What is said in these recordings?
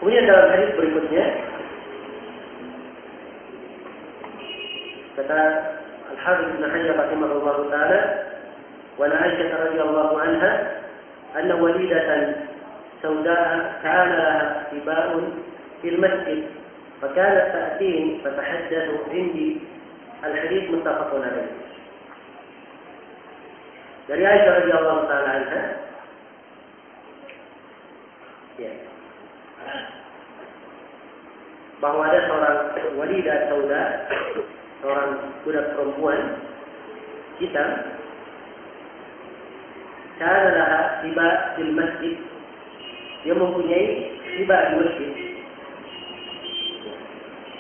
Kemudian dalam hadis berikutnya kata Al-Hafidz Ibnu Hajar rahimahullah taala, wa Aisyah radhiyallahu anha anna walidatan saudaa kana laha tiba'un fil masjid فكانت تأتيني فتحدث عندي. الحديث متفق عليه. Dari Aisyah radhiyallahu taala anha, ya, bahwa ada seorang walidah sauda, seorang budak perempuan hitam, kana laha tiba di masjid, dia mempunyai tiba di masjid.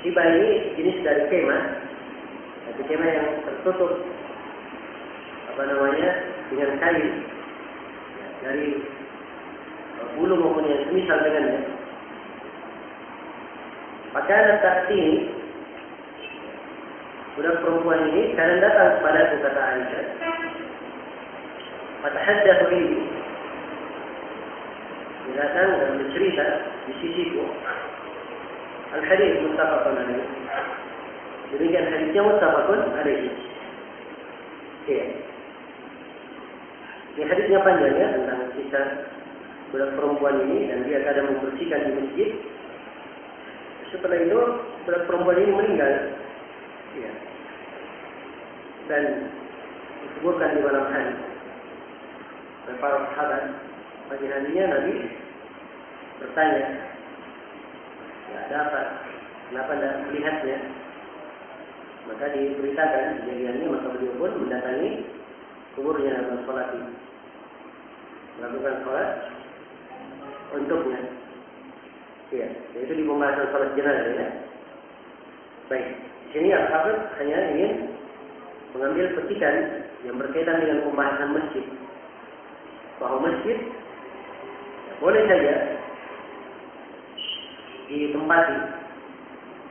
Tiba ini jenis dari kemah, tapi kemah yang tertutup dengan kain dari bulu maupun yang semisal dengannya. Maka saat ini budak perempuan ini kadang datang kepada kata Aisyah, fatahaddatsu ini, dia datang dan bercerita di sisiku. Al-hadits muttafaqun alaih. Demikian hadisnya muttafaqun alaih. Iya. Ini hadisnya panjang ya, tentang kisah budak perempuan ini dan dia kadang membersihkan di masjid. Setelah itu budak perempuan ini meninggal. Iya. Dan disebutkan di malam hari oleh para sahabat. Pagi harinya Nabi bertanya, ada apa? Kenapa tidak melihatnya? Maka diberitakan kejadiannya, maka beliau pun mendatangi kuburnya dan sholat, melakukan sholat untuknya. Ya, yaitu di pembahasan sholat jenazah ya. Baik, di sini Al-Hafidz hanya ingin mengambil petikan yang berkaitan dengan pembahasan masjid. Bahwa masjid boleh saja ditempati,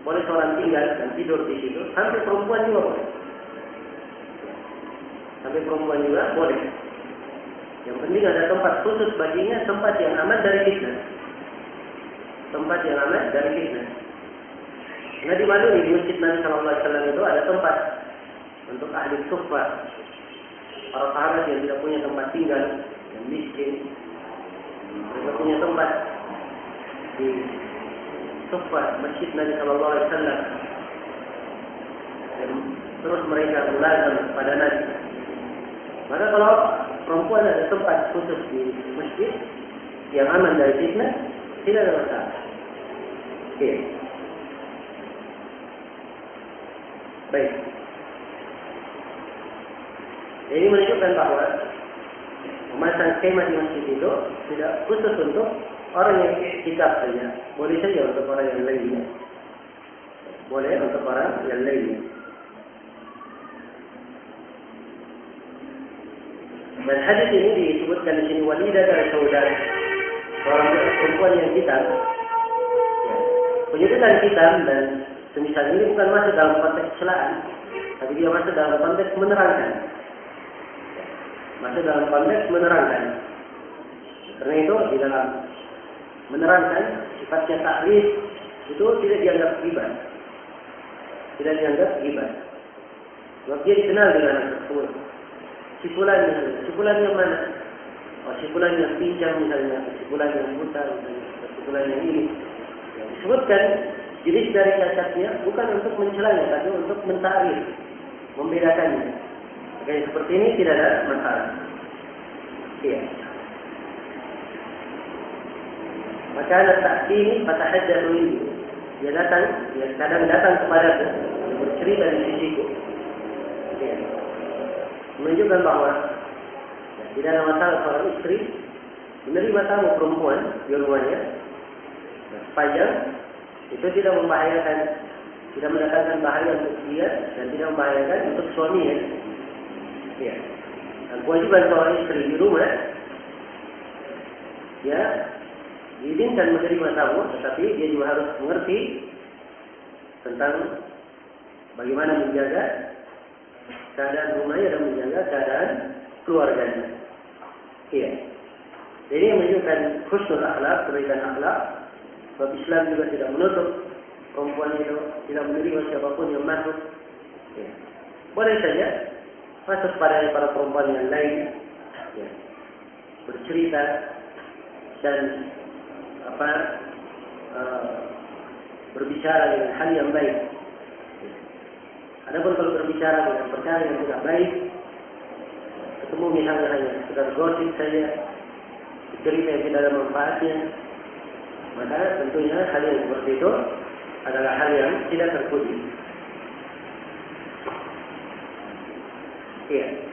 boleh seorang tinggal dan tidur di situ, sampai perempuan juga boleh. Sampai perempuan juga boleh. Yang penting ada tempat khusus baginya, tempat yang aman dari fitnah. Tempat yang aman dari fitnah. Nah di mana di Masjid Nabi Sallallahu Alaihi Wasallam itu ada tempat untuk ahli suffah, para sahabat yang tidak punya tempat tinggal, yang miskin, mereka punya tempat di suffah Masjid Nabi Sallallahu Alaihi Wasallam, dan terus mereka mulazam pada Nabi. Maka kalau perempuan ada tempat khusus di masjid yang aman dari fitnah, tidak ada masalah. Oke. Baik. Ini menunjukkan bahwa memasang kemah di masjid itu tidak khusus untuk orang yang iktikaf saja. Boleh saja untuk orang yang lainnya. Boleh untuk orang yang lainnya. Dan hadis ini disebutkan di sini walidah dari saudara, seorang perempuan yang hitam. Ya. Penyebutan hitam dan semisal ini bukan masuk dalam konteks celaan, tapi dia masuk dalam konteks menerangkan. Masuk dalam konteks menerangkan. Karena itu di dalam menerangkan sifatnya takrif itu tidak dianggap ghibah. Tidak dianggap ghibah. Sebab dia dikenal dengan anak tersebut. Si fulan yang mana? Oh, si fulan yang pincang misalnya, si fulan yang buta misalnya, si fulan yang ini. Yang disebutkan jenis dari cacatnya bukan untuk mencelanya, tapi untuk mentakrif, membedakannya. Maka seperti ini tidak ada masalah. Iya. Maka anak saksi ini fatahaddatsu ini. Dia kadang datang kepadaku, bercerita di sisiku. Iya. Menunjukkan bahwa tidak ada masalah seorang istri menerima tamu perempuan di rumahnya sepanjang itu tidak membahayakan, tidak mendatangkan bahaya untuk dia dan tidak membahayakan untuk suaminya. Ya. Dan kewajiban seorang istri di rumah, ya, diizinkan menerima tamu, tetapi dia juga harus mengerti tentang bagaimana menjaga keadaan rumahnya dan menjaga keadaan keluarganya. Iya. Jadi menunjukkan husnul akhlak, kebaikan akhlak Sebab Islam juga tidak menutup perempuan itu tidak menerima siapapun yang masuk. Ya. Boleh saja masuk pada para perempuan yang lain, ya, bercerita dan berbicara dengan hal yang baik. Adapun kalau berbicara dengan perkara yang tidak baik, ketemu misalnya hanya sekedar gosip saja, cerita yang tidak ada manfaatnya, maka tentunya hal yang seperti itu adalah hal yang tidak terpuji. Iya.